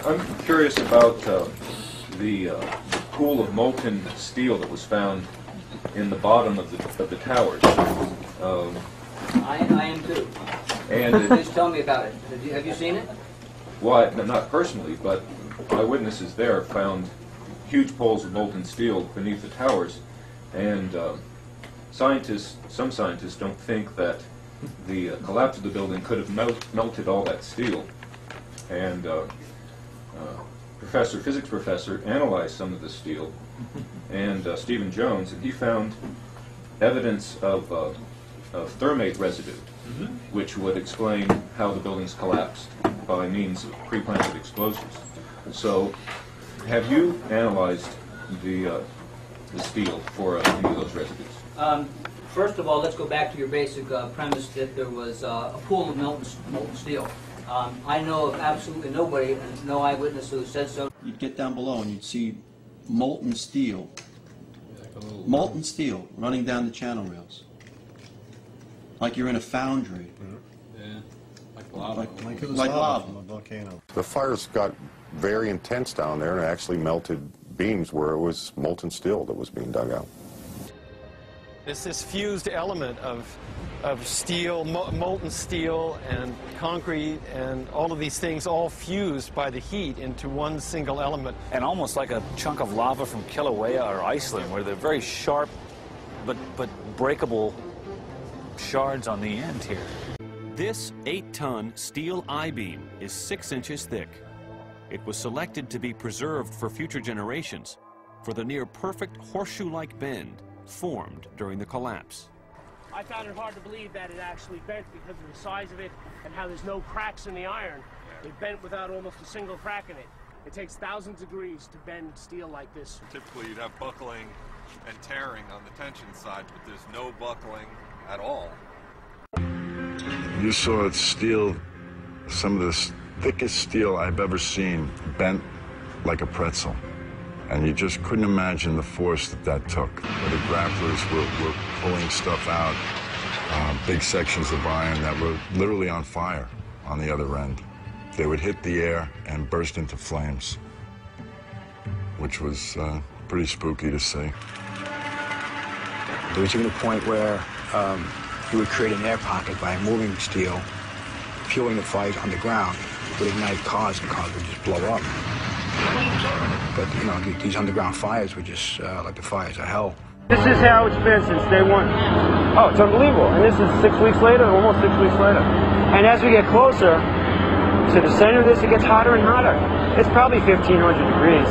I'm curious about the pool of molten steel that was found in the bottom of the towers. I am too. And Please tell me about it. Have you seen it? Well, not personally, but eyewitnesses there found huge pools of molten steel beneath the towers, and some scientists don't think that the collapse of the building could have melted all that steel. And physics professor analyzed some of the steel, and Stephen Jones, and he found evidence of thermate residue, which would explain how the buildings collapsed by means of pre-planted explosives. So, have you analyzed the steel for any of those residues? First of all, let's go back to your basic premise that there was a pool of molten steel. I know of absolutely nobody, and no eyewitness who said so. You'd get down below and you'd see molten steel running down the channel rails. Like you're in a foundry. Yeah, like lava. Like it was lava. From a volcano. The fires got very intense down there and actually melted beams where it was molten steel that was being dug out. It's this fused element of steel, molten steel and concrete and all of these things all fused by the heat into one single element. And almost like a chunk of lava from Kilauea or Iceland, where they're very sharp but breakable shards on the end here. This 8-ton steel I-beam is 6 inches thick. It was selected to be preserved for future generations for the near-perfect horseshoe-like bend formed during the collapse. I found it hard to believe that it actually bent because of the size of it and how there's no cracks in the iron. It bent without almost a single crack in it. It takes thousands of degrees to bend steel like this. Typically you'd have buckling and tearing on the tension side, but there's no buckling at all. You saw it steel, some of the thickest steel I've ever seen, bent like a pretzel. And you just couldn't imagine the force that took. The grapplers were pulling stuff out, big sections of iron that were literally on fire on the other end. They would hit the air and burst into flames, which was pretty spooky to see. There was even a point where you would create an air pocket by moving steel, fueling the fires on the ground, would ignite cars and cars would just blow up. But, you know, these underground fires were just like the fires of hell. This is how it's been since day one. Oh, it's unbelievable. And this is 6 weeks later, almost 6 weeks later. And as we get closer to the center of this, it gets hotter and hotter. It's probably 1,500 degrees.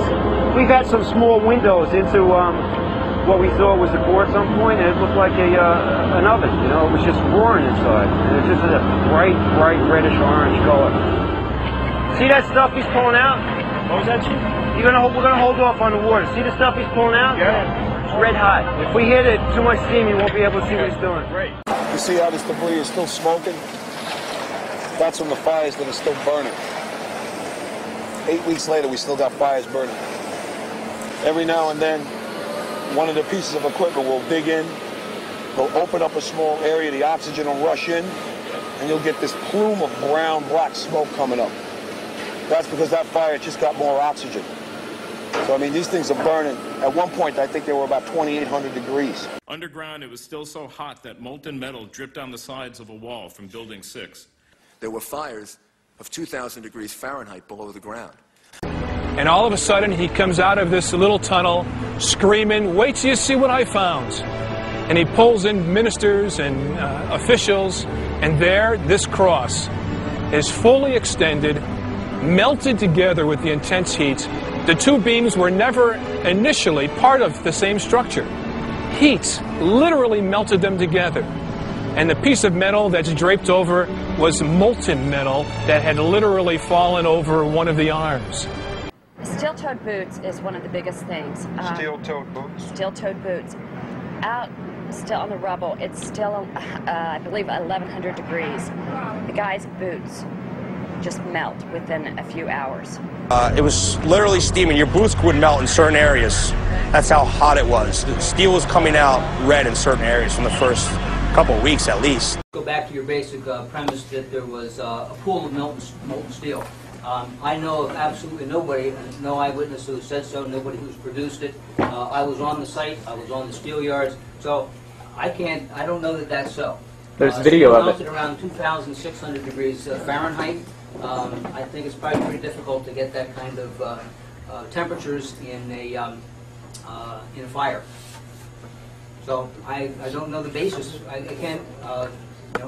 We've had some small windows into what we thought was the core at some point, and it looked like an oven. You know, it was just roaring inside. And it's just a bright reddish orange color. See that stuff he's pulling out? What was that, Chief? We're gonna hold off on the water. See the stuff he's pulling out? Yeah. It's red hot. If we hit it too much steam, you won't be able to see what he's doing. Great. You see how this debris is still smoking? That's from the fires that are still burning. 8 weeks later, we still got fires burning. Every now and then, one of the pieces of equipment will dig in, they'll open up a small area, the oxygen will rush in, and you'll get this plume of brown, black smoke coming up. That's because that fire just got more oxygen. So, I mean, these things are burning. At one point, I think they were about 2,800 degrees. Underground, it was still so hot that molten metal dripped down the sides of a wall from Building 6. There were fires of 2,000 degrees Fahrenheit below the ground. And all of a sudden, he comes out of this little tunnel screaming, "Wait till you see what I found." And he pulls in ministers and officials, and there, this cross is fully extended, melted together with the intense heat. The two beams were never initially part of the same structure. Heat literally melted them together. And the piece of metal that's draped over was molten metal that had literally fallen over one of the arms. Steel-toed boots is one of the biggest things. Steel-toed boots? Steel-toed boots. Out still on the rubble, it's still, I believe, 1,100 degrees. The guy's boots just melt within a few hours. It was literally steaming. Your boots would melt in certain areas. That's how hot it was. The steel was coming out red in certain areas from the first couple of weeks at least. Go back to your basic premise that there was a pool of molten steel. I know of absolutely nobody, no eyewitness who said so, nobody who's produced it. I was on the site, I was on the steel yards, so I don't know that that's so. There's video of it. Mounted around 2,600 degrees Fahrenheit. I think it's probably pretty difficult to get that kind of temperatures in a fire. So I don't know the basis. I can't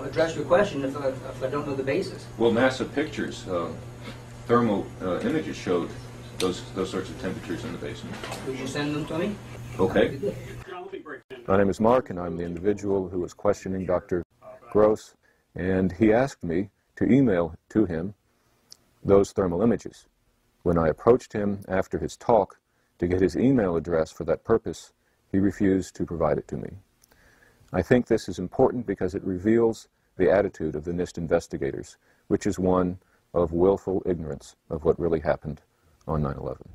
address your question if I don't know the basis. Well, NASA pictures, thermal images showed those sorts of temperatures in the basement. Would you send them to me? Okay. My name is Mark, and I'm the individual who was questioning Dr. Gross, and he asked me to email to him those thermal images. When I approached him after his talk to get his email address for that purpose, he refused to provide it to me. I think this is important because it reveals the attitude of the NIST investigators, which is one of willful ignorance of what really happened on 9/11.